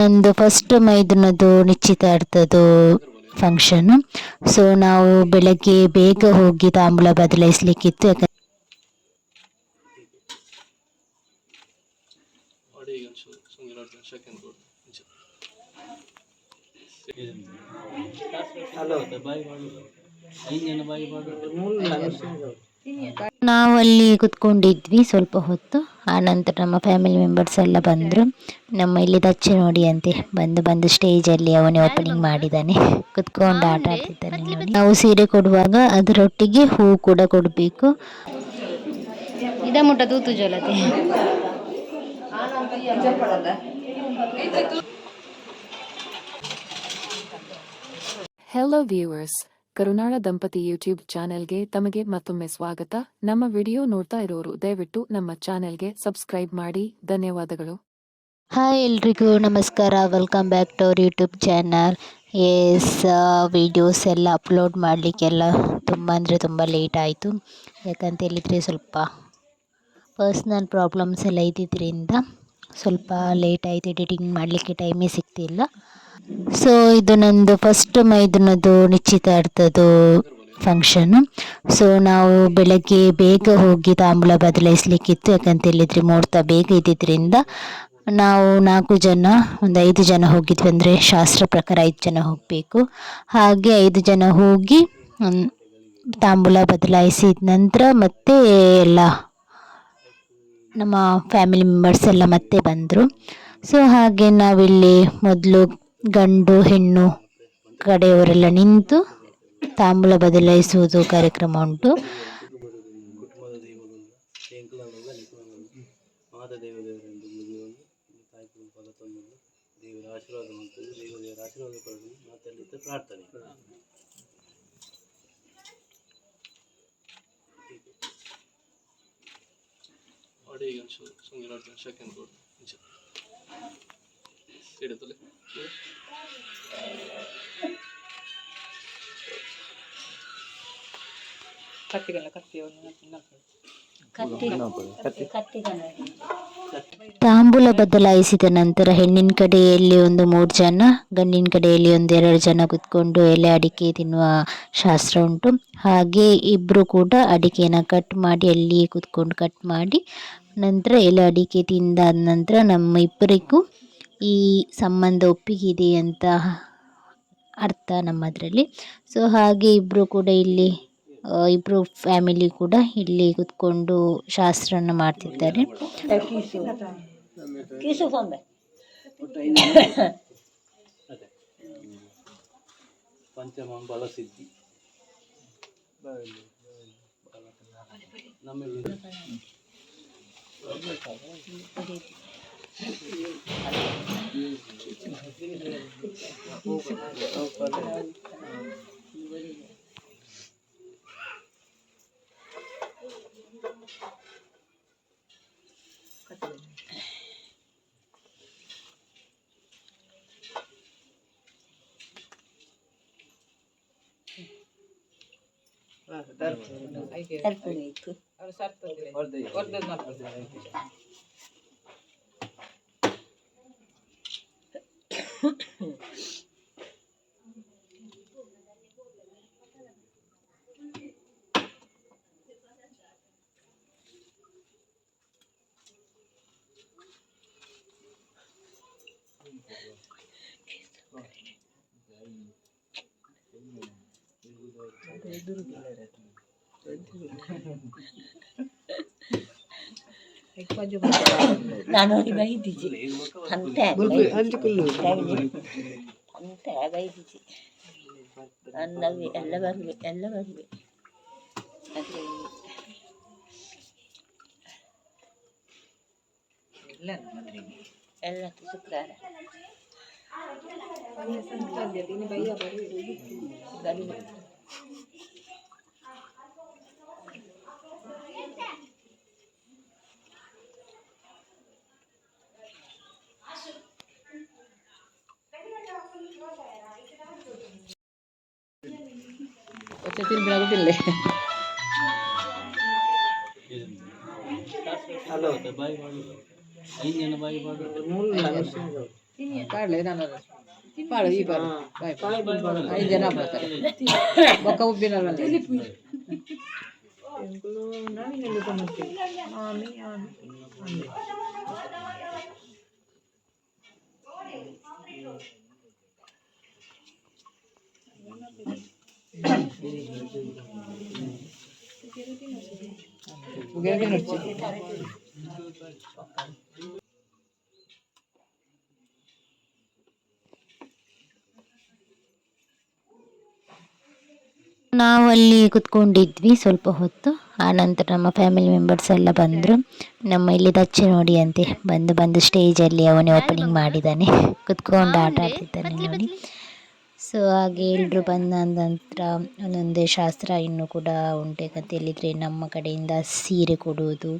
ನಂದು first ಮೈದುನದು ನಿಶ್ಚಿತಾರ್ಥದ್ದು function. So ನಾವು ಬೆಳಗ್ಗೆ ಬೇಗ ಹೋಗಿ ತಾಂಬೂಲ ಬದಲಾಯಿಸ್ಲಿಕ್ಕಿತ್ತು. ನಾವು ಅಲ್ಲಿ ಕುತ್ಕೊಂಡಿದ್ವಿ ಸ್ವಲ್ಪ ಹೊತ್ತು. ಆ ನಂತರ ನಮ್ಮ ಫ್ಯಾಮಿಲಿ ಮೆಂಬರ್ಸ್ ಎಲ್ಲ ಬಂದರು. ನಮ್ಮ ಇಲ್ಲಿ ದಚ್ಚೆ ನೋಡಿ ಅಂತೆ ಬಂದು ಸ್ಟೇಜಲ್ಲಿ ಅವನೇ ಓಪನಿಂಗ್ ಮಾಡಿದ್ದಾನೆ, ಕುತ್ಕೊಂಡು ಆಟ ಆಡ್ತಿದ್ದಾನೆ ನೋಡಿ. ನಾವು ಸೀರೆ ಕೊಡುವಾಗ ಅದರೊಟ್ಟಿಗೆ ಹೂ ಕೂಡ ಕೊಡಬೇಕು. ಇದಮುಟ ತೂತು ಜೋಲತೆ ಹೆಲೋ ವ್ಯೂವರ್ಸ್, ಕರುನಾಳ ದಂಪತಿ ಯೂಟ್ಯೂಬ್ ಚಾನೆಲ್ಗೆ ತಮಗೆ ಮತ್ತೊಮ್ಮೆ ಸ್ವಾಗತ. ನಮ್ಮ ವಿಡಿಯೋ ನೋಡ್ತಾ ಇರೋರು ದಯವಿಟ್ಟು ನಮ್ಮ ಚಾನೆಲ್ಗೆ ಸಬ್ಸ್ಕ್ರೈಬ್ ಮಾಡಿ. ಧನ್ಯವಾದಗಳು. ಹಾಯ್ ಎಲ್ರಿಗೂ ನಮಸ್ಕಾರ, welcome back to our YouTube channel. Videos ಎಲ್ಲ ಅಪ್ಲೋಡ್ ಮಾಡಲಿಕ್ಕೆಲ್ಲ ತುಂಬ ಲೇಟ್ ಆಯಿತು. ಯಾಕಂತ ಹೇಳಿದರೆ ಸ್ವಲ್ಪ ಪರ್ಸ್ನಲ್ ಪ್ರಾಬ್ಲಮ್ಸ್ ಎಲ್ಲ ಇದ್ದಿದ್ದರಿಂದ ಸ್ವಲ್ಪ ಲೇಟ್ ಆಯಿತು. ಎಡಿಟಿಂಗ್ ಮಾಡಲಿಕ್ಕೆ ಟೈಮೇ ಸಿಗ್ತಿಲ್ಲ. ಸೊ ಇದು ನಂದು ಫಸ್ಟ್ ಮೈದುನದು ನಿಶ್ಚಿತಾರ್ಥದ್ದು ಫಂಕ್ಷನ್. ಸೊ ನಾವು ಬೆಳಗ್ಗೆ ಬೇಗ ಹೋಗಿ ತಾಂಬೂಲ ಬದಲಾಯಿಸ್ಲಿಕ್ಕಿತ್ತು. ಯಾಕಂತ ಹೇಳಿದರೆ ಮುಹೂರ್ತ ಬೇಗ ಇದ್ದಿದ್ದರಿಂದ ನಾವು 4 ಜನ, ಒಂದು 5 ಜನ ಹೋಗಿದ್ವಿ. ಅಂದರೆ ಶಾಸ್ತ್ರ ಪ್ರಕಾರ 5 ಜನ ಹೋಗಬೇಕು. ಹಾಗೆ 5 ಜನ ಹೋಗಿ ತಾಂಬೂಲ ಬದಲಾಯಿಸಿದ ನಂತರ ಮತ್ತೆ ಎಲ್ಲ ನಮ್ಮ ಫ್ಯಾಮಿಲಿ ಮೆಂಬರ್ಸ್ ಎಲ್ಲ ಮತ್ತೆ ಬಂದರು. ಸೊ ಹಾಗೆ ನಾವಿಲ್ಲಿ ಮೊದಲು ಗಂಡು ಹೆಣ್ಣು ಕಡೆಯವರೆಲ್ಲ ನಿಂತು ತಾಂಬೂಲ ಬದಲಾಯಿಸುವುದು ಕಾರ್ಯಕ್ರಮ ಉಂಟು. ತಾಂಬೂಲ ಬದಲಾಯಿಸಿದ ನಂತರ ಹೆಣ್ಣಿನ ಕಡೆಯಲ್ಲಿ ಒಂದು 3 ಜನ, ಗಂಡಿನ ಕಡೆಯಲ್ಲಿ ಒಂದು 2 ಜನ ಕುತ್ಕೊಂಡು ಎಲೆ ಅಡಿಕೆ ತಿನ್ನುವ ಶಾಸ್ತ್ರ ಉಂಟು. ಹಾಗೆ ಇಬ್ಬರು ಕೂಡ ಅಡಿಕೆನ ಕಟ್ ಮಾಡಿ ಅಲ್ಲಿಯೇ ಕುತ್ಕೊಂಡು ಕಟ್ ಮಾಡಿ ನಂತರ ಎಲೆ ಅಡಿಕೆ ತಿಂದಾದ ನಂತರ ನಮ್ಮ ಇಬ್ಬರಿಗೂ ಈ ಸಂಬಂಧ ಒಪ್ಪಿಗಿದೆ ಅಂತ ಅರ್ಥ ನಮ್ಮದರಲ್ಲಿ. ಸೊ ಹಾಗೆ ಇಬ್ಬರು ಕೂಡ ಇಲ್ಲಿ ಇಬ್ಬರು ಫ್ಯಾಮಿಲಿ ಕೂಡ ಇಲ್ಲಿ ಕುತ್ಕೊಂಡು ಶಾಸ್ತ್ರನ ಮಾಡ್ತಿದ್ದಾರೆ. ನಾನು ಬೈದಿಜಿ ಅಂತೆ ಬೈದಿಜಿ ಅನ್ನವಿ ಎಲ್ಲ ಬರ್ವಿ ಎಲ್ಲ ಶುಕ್ರವಾರ ತಿರುಗಿಲ್ಲ. ಹಲೋ ಬಾಯ್ ಮಾಡು, 5 ಜನ ಬಾಯ್ ಮಾಡು. ಕಾಡ್ಲೆ ನಾನು ಪಾಳು ಈ ಪಾಳು ಬಾಯ್ ಪಾಳು 5 ಜನ ಬರ್ತಾರೆ ಬೊಕ್ಕ ಉಬ್ಬಿನಲ್ಲ ನಾವು ಅಲ್ಲಿ ಕುತ್ಕೊಂಡಿದ್ವಿ ಸ್ವಲ್ಪ ಹೊತ್ತು. ಆನಂತರ ನಮ್ಮ ಫ್ಯಾಮಿಲಿ ಮೆಂಬರ್ಸ್ ಎಲ್ಲ ಬಂದರು. ನಮ್ಮ ಇಲ್ಲಿ ದಚ್ಚೆ ನೋಡಿ ಅಂತೆ ಬಂದು ಸ್ಟೇಜಲ್ಲಿ ಅವನೇ ಓಪನಿಂಗ್ ಮಾಡಿದ್ದಾನೆ, ಕುತ್ಕೊಂಡು ಆಟ ಆಡ್ತಿದ್ದಾನೆ ನೋಡಿ. ಸೊ ಹಾಗೆ ಎಲ್ಲರೂ ಬಂದ ನಂತರ ಒಂದೊಂದೇ ಶಾಸ್ತ್ರ ಇನ್ನೂ ಕೂಡ ಉಂಟು. ಯಾಕಂತ ಹೇಳಿದರೆ ನಮ್ಮ ಕಡೆಯಿಂದ ಸೀರೆ ಕೊಡುವುದು,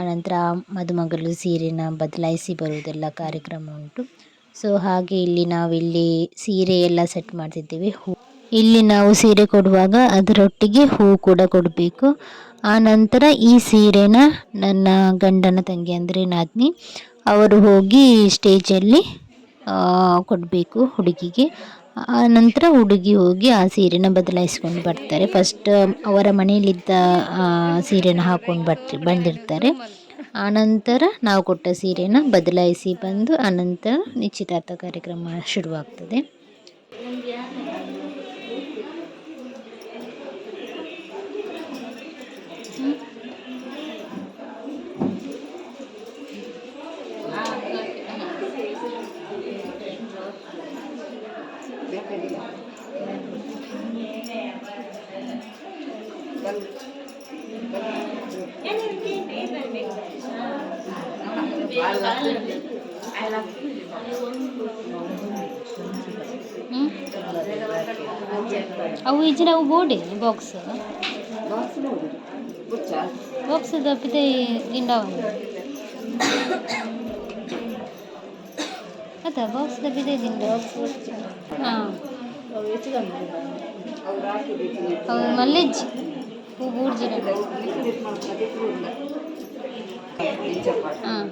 ಆನಂತರ ಮದುಮಗಳು ಸೀರೆನ ಬದಲಾಯಿಸಿ ಬರುವುದೆಲ್ಲ ಕಾರ್ಯಕ್ರಮ ಉಂಟು. ಸೊ ಹಾಗೆ ನಾವಿಲ್ಲಿ ಸೀರೆ ಎಲ್ಲ ಸೆಟ್ ಮಾಡ್ತಿದ್ದೇವೆ. ಇಲ್ಲಿ ನಾವು ಸೀರೆ ಕೊಡುವಾಗ ಅದರೊಟ್ಟಿಗೆ ಹೂ ಕೂಡ ಕೊಡಬೇಕು. ಆ ನಂತರ ಈ ಸೀರೆನ ನನ್ನ ಗಂಡನ ತಂಗಿ ಅಂದರೆ ನಾದಿನಿ ಅವರು ಹೋಗಿ ಸ್ಟೇಜಲ್ಲಿ ಕೊಡಬೇಕು ಹುಡುಗಿಗೆ. ಆ ನಂತರ ಹುಡುಗಿ ಹೋಗಿ ಆ ಸೀರೆನ ಬದಲಾಯಿಸ್ಕೊಂಡು ಬರ್ತಾರೆ. ಫಸ್ಟ್ ಅವರ ಮನೆಯಲ್ಲಿದ್ದ ಸೀರೆನ ಹಾಕ್ಕೊಂಡು ಬಂದಿರ್ತಾರೆ. ಆನಂತರ ನಾವು ಕೊಟ್ಟ ಸೀರೆನ ಬದಲಾಯಿಸಿ ಬಂದು ಆನಂತರ ನಿಶ್ಚಿತಾರ್ಥ ಕಾರ್ಯಕ್ರಮ ಶುರುವಾಗ್ತದೆ. ಅವು ಇಜ್ರ ಅವು ಬೋಡೆ ಬಾಕ್ಸ್ ಬಾಕ್ಸ್ ದಪ್ಪಿದೆ ಗಿಂಡವ ಅದ ಬಾಕ್ಸ್ ದಪ್ಪಿದೆ ಗಿಂಡ ಹಾಂ ಅವು ಮಲ್ಲೆಜ್ಜಿ ಹೂ ಬೂಡ್ಜಿನ ಹಾಂ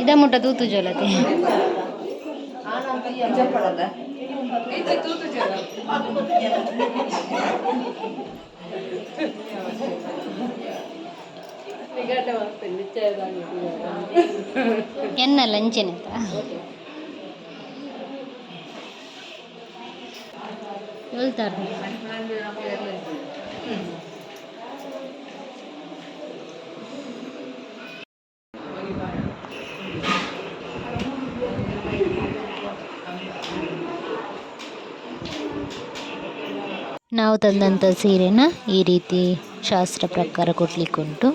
ಇದ ಮುಟ್ಟ ತೂತು ಜೋಲತೆ ಎನ್ನ ಲಂಚನೆತ ಹೇಳ್ತಾರೆ. ನಾವು ತಂದಂಥ ಸೀರೆನ ಈ ರೀತಿ ಶಾಸ್ತ್ರ ಪ್ರಕಾರ ಕೊಡಲಿಕ್ಕುಂಟು.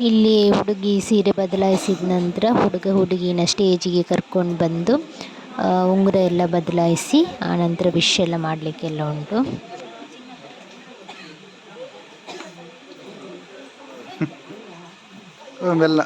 ಇಲ್ಲಿ ಹುಡುಗಿ ಸೀರೆ ಬದಲಾಯಿಸಿದ ನಂತರ ಹುಡುಗಿನ ಸ್ಟೇಜಿಗೆ ಕರ್ಕೊಂಡು ಬಂದು ಉಂಗುರ ಎಲ್ಲ ಬದಲಾಯಿಸಿ ಆನಂತರ ವಿಶ್ ಎಲ್ಲ ಮಾಡಲಿಕ್ಕೆಲ್ಲ ಉಂಟು. ಬೆಲ್ಲ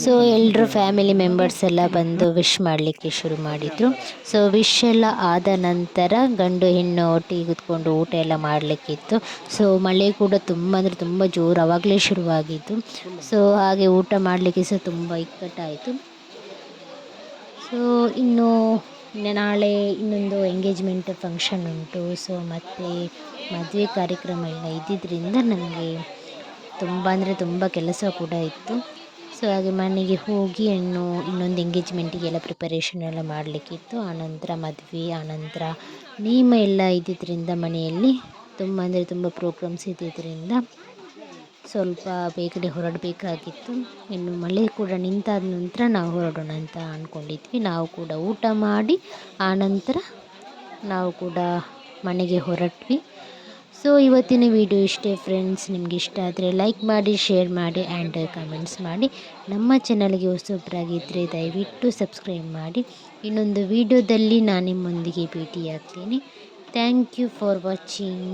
ಸೊ ಎಲ್ಲರೂ ಫ್ಯಾಮಿಲಿ ಮೆಂಬರ್ಸ್ ಎಲ್ಲ ಬಂದು ವಿಶ್ ಮಾಡಲಿಕ್ಕೆ ಶುರು ಮಾಡಿದರು. ಸೊ ವಿಶ್ ಎಲ್ಲ ಆದ ನಂತರ ಗಂಡು ಹೆಣ್ಣು ಒಟ್ಟಿಗೆ ಕೂತ್ಕೊಂಡು ಊಟ ಎಲ್ಲ ಮಾಡಲಿಕ್ಕಿತ್ತು. ಸೊ ಮಳೆ ಕೂಡ ತುಂಬ ಅಂದರೆ ತುಂಬ ಜೋರು ಆವಾಗಲೇ ಶುರುವಾಗಿತ್ತು. ಸೊ ಹಾಗೆ ಊಟ ಮಾಡಲಿಕ್ಕೆ ಸಹ ತುಂಬ ಇಕ್ಕಟ್ಟಾಯಿತು. ಸೊ ಇನ್ನು ನಾಳೆ ಇನ್ನೊಂದು ಎಂಗೇಜ್ಮೆಂಟ್ ಫಂಕ್ಷನ್ ಉಂಟು. ಸೊ ಮತ್ತು ಮದುವೆ ಕಾರ್ಯಕ್ರಮ ಎಲ್ಲ ಇದ್ದಿದ್ದರಿಂದ ನನಗೆ ತುಂಬ ಅಂದರೆ ತುಂಬ ಕೆಲಸ ಕೂಡ ಇತ್ತು. ಸೊ ಹಾಗೆ ಮನೆಗೆ ಹೋಗಿ ಇನ್ನೊಂದು ಎಂಗೇಜ್ಮೆಂಟಿಗೆಲ್ಲ ಪ್ರಿಪರೇಷನ್ ಎಲ್ಲ ಮಾಡಲಿಕ್ಕಿತ್ತು. ಆನಂತರ ಮದುವೆ, ಆನಂತರ ನೇಮ ಎಲ್ಲ ಇದ್ದಿದ್ದರಿಂದ ಮನೆಯಲ್ಲಿ ತುಂಬ ಅಂದರೆ ತುಂಬ ಪ್ರೋಗ್ರಾಮ್ಸ್ ಇದ್ದಿದ್ದರಿಂದ ಸ್ವಲ್ಪ ಬೇಗನೆ ಹೊರಡಬೇಕಾಗಿತ್ತು. ಇನ್ನು ಮಳೆ ಕೂಡ ನಿಂತಾದ ನಂತರ ನಾವು ಹೊರಡೋಣ ಅಂತ ಅಂದ್ಕೊಂಡಿದ್ವಿ. ನಾವು ಕೂಡ ಊಟ ಮಾಡಿ ಆನಂತರ ನಾವು ಕೂಡ ಮನೆಗೆ ಹೊರಟ್ವಿ. ಸೊ ಇವತ್ತಿನ ವಿಡಿಯೋ ಇಷ್ಟೇ ಫ್ರೆಂಡ್ಸ್. ನಿಮ್ಗೆ ಇಷ್ಟ ಆದರೆ ಲೈಕ್ ಮಾಡಿ, ಶೇರ್ ಮಾಡಿ ಆ್ಯಂಡ್ ಕಮೆಂಟ್ಸ್ ಮಾಡಿ. ನಮ್ಮ ಚಾನಲ್ಗೆ ಹೊಸಬರಾಗಿದ್ದರೆ ದಯವಿಟ್ಟು ಸಬ್ಸ್ಕ್ರೈಬ್ ಮಾಡಿ. ಇನ್ನೊಂದು ವಿಡಿಯೋದಲ್ಲಿ ನಾನು ನಿಮ್ಮೊಂದಿಗೆ ಭೇಟಿಯಾಗ್ತೀನಿ. Thank you for watching.